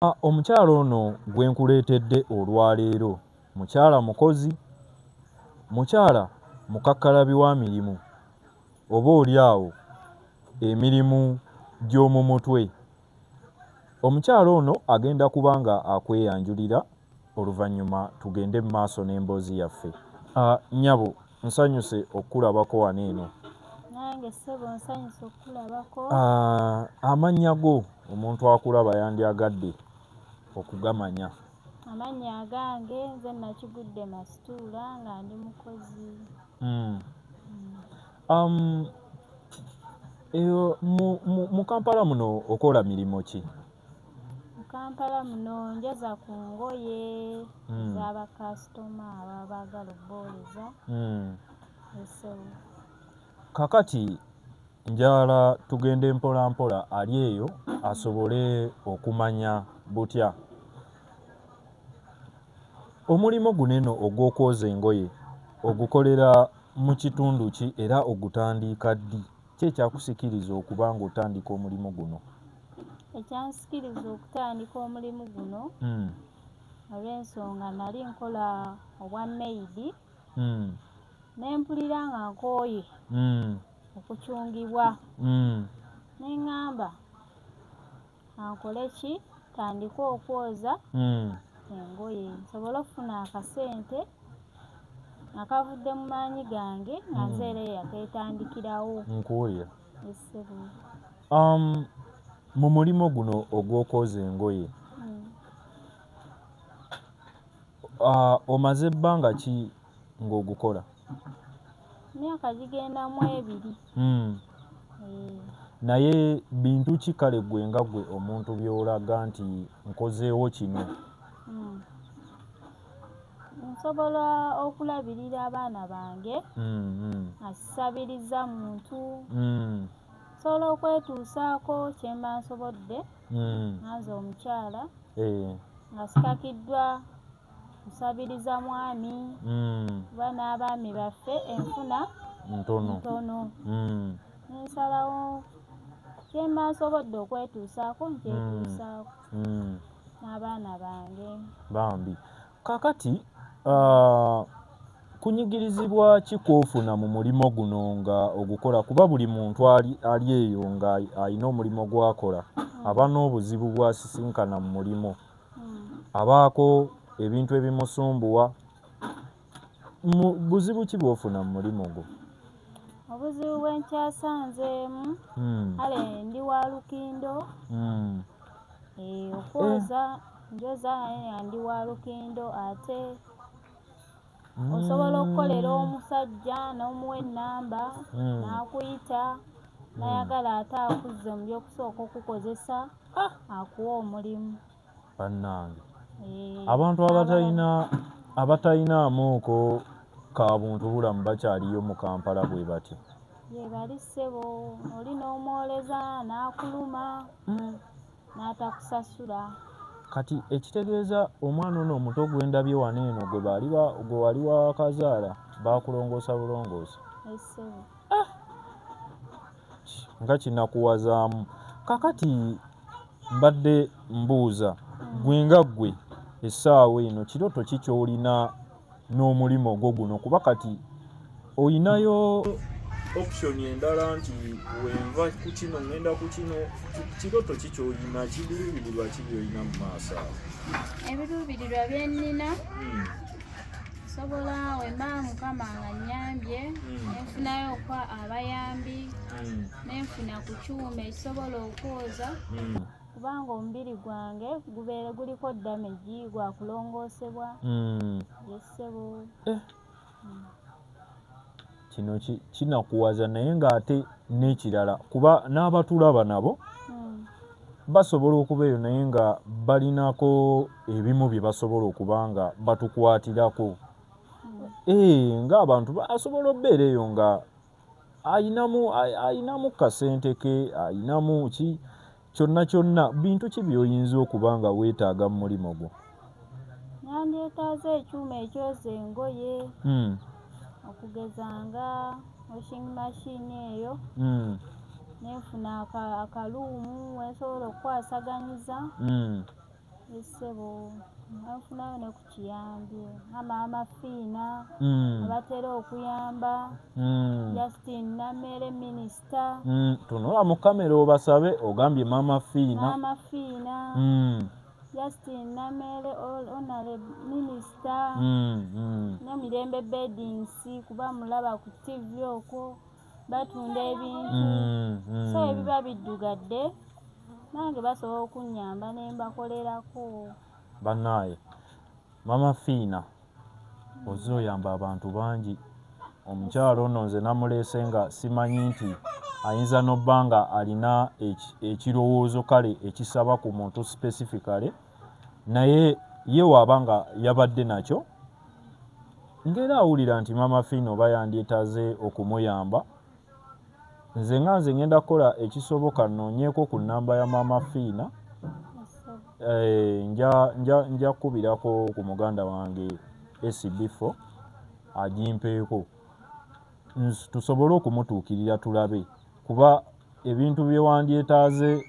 Omukyala ono gwe nkuleetedde olwaleero mukyala mukozi, mukyala mukakkalabi wa mirimu, oboolyawo emirimu gy'omu mutwe. Omukyala ono agenda kuba nga akweyanjulira oluvannyuma tugende mu maaso n'emboozi yaffe. Nnyabo, nsanyuse okkulabako wano eno. Nange ssebo nsanyuse okkulabako. Amannya go omuntu akulaba yandyagadde okugamanya. Amannya agange nze Nakigudde Masituula nga ndi mukozi. Mu Kampala muno okola mirimu ki? Mu Kampala muno njoza ku ngoye z'abakasitoma ababa baagala obbooleza. Kakati njala tugende mpola mpola ali eyo asobole okumanya butya omulimu guno eno ogw'okwoza engoye ogukolera mu kitundu ki era ogutandika ddi? Ki ekyakusikiriza okuba ng'otandika omulimu guno? Ekyansikiriza okutandika omulimu guno olw'ensonga nali nkola obwa maidi ne mpulira nga nkooye okukyungibwa ne ŋŋamba ankole ki tandike okwoza engoye nsobole okufuna akasente akavudde mu maanyi gange nga nze era yaketandikirawo. Nkuwulira. Mu mulimu guno ogw'okwoza engoye omaze ebbanga ki ng'ogukola? Emyaka gigenda mu 2. Naye bintu ki kale ggwe nga ggwe omuntu by'olaga nti nkozeewo kino? Nsobola okulabirira abaana bange nga sisabiriza muntu. Nsobola okwetuusaako kye mba nsobodde nanze omukyala nga sikakiddwa kusabiriza mwami kuba n'abaami baffe enfuna ntono. Nsalawo kye mba nsobodde okwetuusaako nkyetuusaako n'abaana bange. Bambi kaakati kunyigirizibwa ki kw'ofuna mu mulimo guno nga ogukola? Kuba buli muntu ali eyo nga alina omulimo gw'akola aba n'obuzibu bw'asisinkana mu mulimo, abaako ebintu ebimusumbuwa. Buzibu ki bw'ofuna mu mulimo gwo? Obuzibu bwe nkyasanzeemu kale ndi wa lukindo okwoza njoza naye nga ndi wa lukindo ate osobola okukolera omusajja n'omuwa ennamba n'akuyita n'ayagala ate akuzze mu by'okusooka okukozesa akuwa omulimu. Bannange abantu abatayinaamuuko ka buntu bulamu bakyaliyo mu Kampala bwe batyo. Ye bali ssebo, oli n'omwoleza n'akuluma n'atakusasula. Kati ekitegeeza omwana ono omuto gwe ndabye wano eno gwe wali wakazaala baakulongoosa bulongoosa? Ssebo. Nga kinakuwazaamu. Kakati mbadde mbuuza gwe nga ggwe essaawa eno kiroto ki ky'olina n'omulimu ogwo guno? Kuba kati oyinayo option endala nti wenva ku kino ŋŋenda ku kino. Kiroto ki ky'olina, kibiruubirirwa ki by'olina mu maaso awo? Ebiruubirirwa bye nnina nsobola wemba Mukama nga nnyambye nenfunayo okwa abayambi nenfuna ku kyuma ekisobola okwoza kubanga omubiri gwange gubeere guliko damage gwakulongoosebwa. Yessebo. Kino kinakuwaza naye ng'ate n'ekirala kuba n'abatulaba nabo basobola okubeeyo naye nga balinako ebimu bye basobola okuba nga batukwatirako. Ng'abantu basobola obbeera eyo nga ayinamu kasente ke, ayinamu ki, kyonna kyonna. Bintu ki by'oyinza okuba nga weetaaga mu mulimo gwo? Nandyetaaza ekyuma ekyoza engoye okugeza nga washing machine eyo nenfuna akaluumu wensobola okukwasaganyiza Ssebo nfunayo ne ku kiyambye Maama Fiina abatera okuyamba Justin Namere minisita tunula mu kamera obasabe ogambye Maama Fiina Justin Namere honorable minisita ne Mirembe Beddings kuba mulaba ku TV okwo batunda ebintu so ebiba biddugadde nange basobola okunnyamba ne mbakolerako. Bannaaye Maama Fiina ozze oyamba abantu bangi. Omukyalo ono nze namuleese nga simanyi nti ayinza n'obba nga alina ekirowoozo kale ekisaba ku muntu specifically naye ye waaba nga yabadde nakyo ng'era awulira nti Maama Fiina oba yandyetaze okumuyamba nze ngenda kukola ekisoboka nnoonyeeko ku nnamba ya Maama Fiina nja kukubirako ku muganda wange SB4 agimpeeko tusobole okumutuukirira tulabe kuba ebintu bye wandyetaaze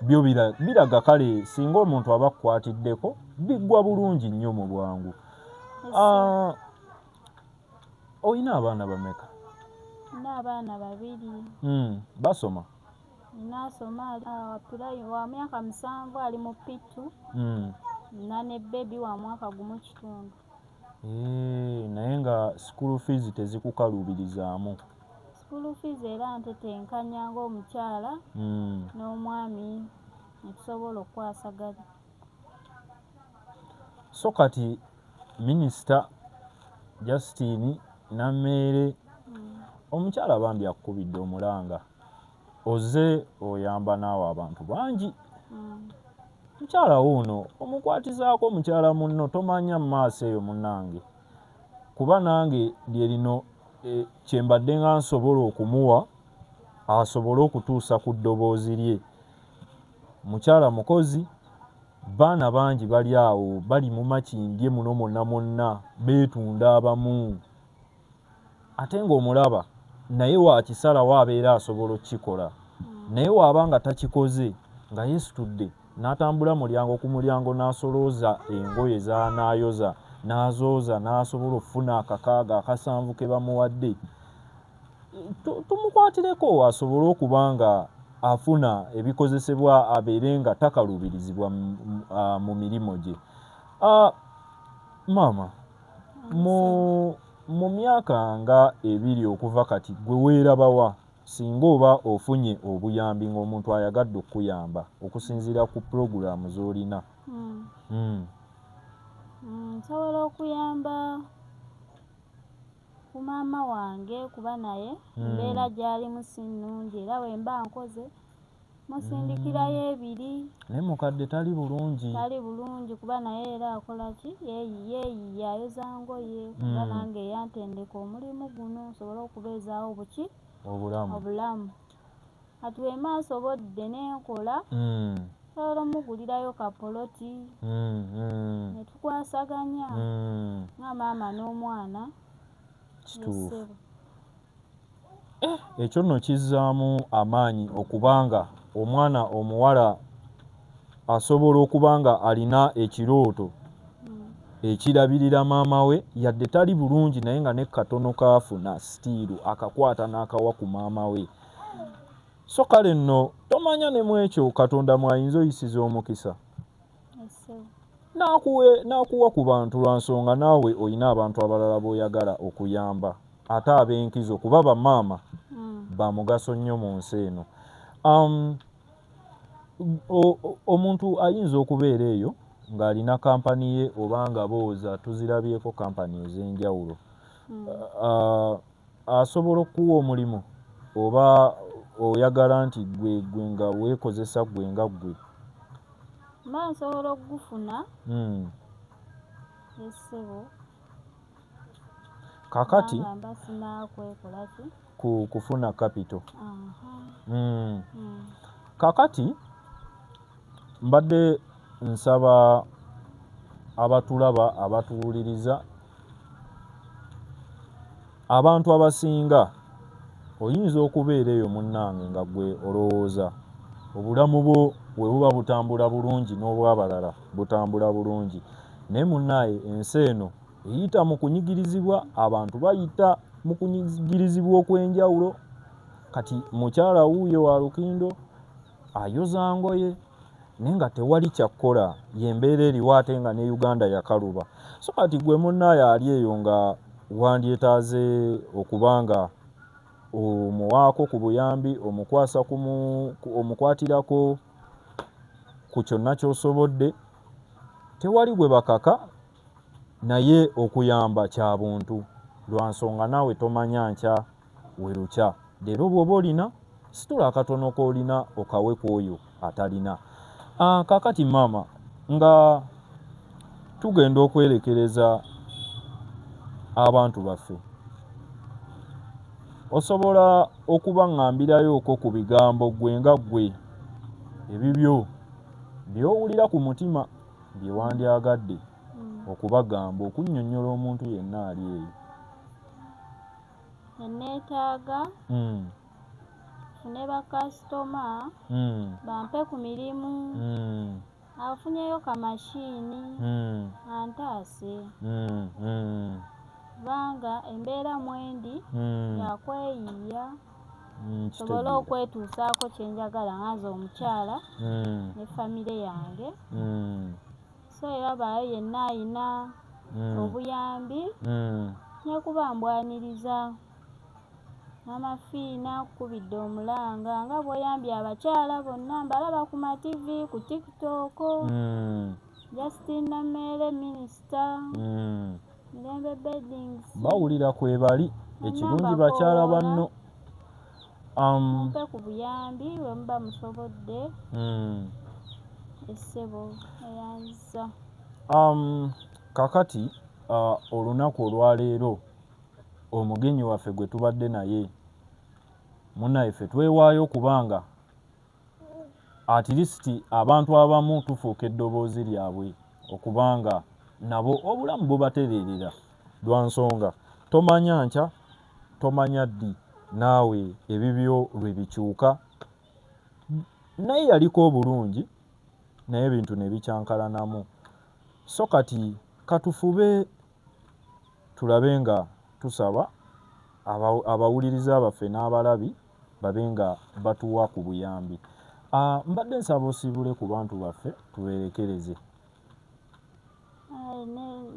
byo biraga kale singa omuntu aba akukwatiddeko biggwa bulungi nnyo mu bwangu. Oyina abaana bameka? Nina abaana 2. Basoma? Nasoma wa myaka 7 ali mu P2 na ne bebi wa mwaka gumu kitundu. Naye nga school fees tezikukaluubirizaamu? School fees era ntetenkanya ng'omukyala n'omwami netusobola okwasaganya. So kati minisita Justin Namere omukyala bambi akukubidde omulanga ozze oyamba naawe abantu bangi. Mukyala wuuno omukwatizaako omukyala munno tomanya mu maaso eyo munnange kuba nange lye lino kye mbadde nga nsobola okumuwa asobole okutuusa ku ddoboozi lye. Mukyala mukozi, baana bangi bali awo bali mu makindye muno mwonna beetunda abamu ate ng'omulaba naye wakisalawo abeera asobola okukikola naye waaba nga takikoze nga yeesitudde n'atambula mulyango ku mulyango n'asolooza engoye z'anaayoza n'azooza n'asobola okufuna akakaaga akasanvu ke bamuwadde tumukwatireko asobole okuba nga afuna ebikozesebwa abeere nga takaluubirizibwa mu mirimu gye. Maama mu myaka nga 2 okuva kati gwe weerabawa singa oba ofunye obuyambi ng'omuntu ayagadde okuyamba okusinziira ku pulogulaamu z'olina? Nsobola okuyamba ku maama wange kuba naye embeera gy'alimu si nnungi era bwe mba nkoze musindikirayo 2. Naye mukadde tali bulungi kuba naye era akola ki yeeyiye ayoza ngoye kuba nange yantendeka omulimu guno nsobole okubeezaawo obulamu. Kati bwe mba nsobodde n'enkola nsobola omugulirayo kapoloti ne tukwasaganya nga maama n'omwana. Kituufu. Ekyo nno kizzaamu amaanyi okubanga omwana omuwala asobola okuba nga alina ekirooto ekirabirira maama we yadde tali bulungi naye nga ne katono kaafuna sitiiru akakwata n'akawa ku maama we. So kale nno tomanya ne mu ekyo Katonda mwayinza oyisiza omukisa n'akuwa ku bantu lwa nsonga naawe oyina abantu abalala b'oyagala okuyamba ate ab'enkizo kuba bamaama ba mugaso nnyo mu nsi eno. Omuntu ayinza okubeera eyo ng'alina kampani ye oba nga booza tuzirabyeko kampani ez'enjawulo asobola okuwa omulimu oba oyagala nti gwe nga weekozesa gwe nga gwe? Mba nsobola okugufuna ssebo kakati mba sinakwekola ki kufuna capital. Kakati mbadde nsaba abatulaba abatuwuliriza abantu abasinga oyinza okubeera eyo munnange nga gwe olowooza obulamu bwo bwe buba butambula bulungi n'obwabalala butambula bulungi. Naye munnaye ensi eno eyita mu kunyigirizibwa, abantu bayita mu kunyigirizibwa okw'enjawulo. Kati mukyala wuuyo wa Lukindo ayoza ngoye naye nga tewali kyakkola, y'embeera eriwo ate nga ne Uganda yakaluba. So kati gwe munnaye ali eyo nga wandyetaaze okubanga omuwaako ku buyambi, omukwatirako ku kyonna ky'osobodde, tewali bwe bakaka, naye okuyamba kya buntu, lwa nsonga naawe tomanya nkya we lukya. Leero bw'oba olina situla akatono k'olina okawe ku oyo atalina. Kaakati maama, nga tugenda okwerekereza abantu baffe, osobola okubaŋŋambirayoko ku bigambo gwe nga ggwe ebibyo by'owulira ku mutima bye wandyagadde okubagamba okunnyonnyola omuntu yenna ali eyo? Neetaaga fune bakasitoma bampe ku mirimu, afunyeyo kamashiini antaase, kubanga embeera mwendi yakweyiya, sobole okwetuusaako kyenjagala nganze omukyala ne famire yange. So era baayo yenna ayina obuyambi nekuba mbwaniriza n'amafiina kukubidde omulanga nga bw'oyambye abakyala bonna mbalaba ku mativi, ku TikTok, Justin Namere minisita, Mirembe Beddings, bawulira kwebali. Ekirungi bakyala banno mpe ku buyambi bwe muba musobodde. Essebo eyanziza. Kakati olunaku olwaleero omugenyi waffe gwe tubadde naye munnaye ffe twewaayo kubanga at least abantu abamu tufuuka eddoboozi lyabwe okubanga nabo obulamu bubatereerera, lwa nsonga tomanya nkya tomanya ddi naawe ebibyo lwe bikyuka. Naye yaliko obulungi naye ebintu ne bikyankalanamu. So kati katufube tulabe nga tusaba abawuliriza baffe n'abalabi babe nga batuwa ku buyambi. Mbadde nsaba osiibule ku bantu baffe tubeerekereze.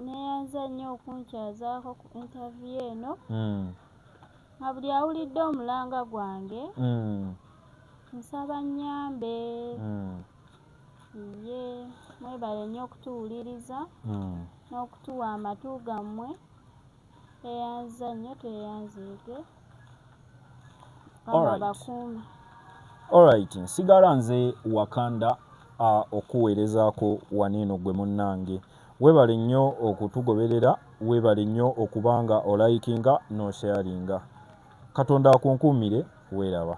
Neeyanza nnyo okunkyazaako ku interview eno nga buli awulidde omulanga gwange nsaba nnyambe. Ye mwebale nnyo okutuwuliriza n'okutuwa amatu gammwe. Eyanza nnyo tweyanzeege bakuume. Alright, nsigala nze Wakanda okuweerezaako waneeno gwe munnange. Weebale nnyo okutugoberera, weebale nnyo okubanga olayikinga n'osharinga. Katonda akunkuumire, weeraba.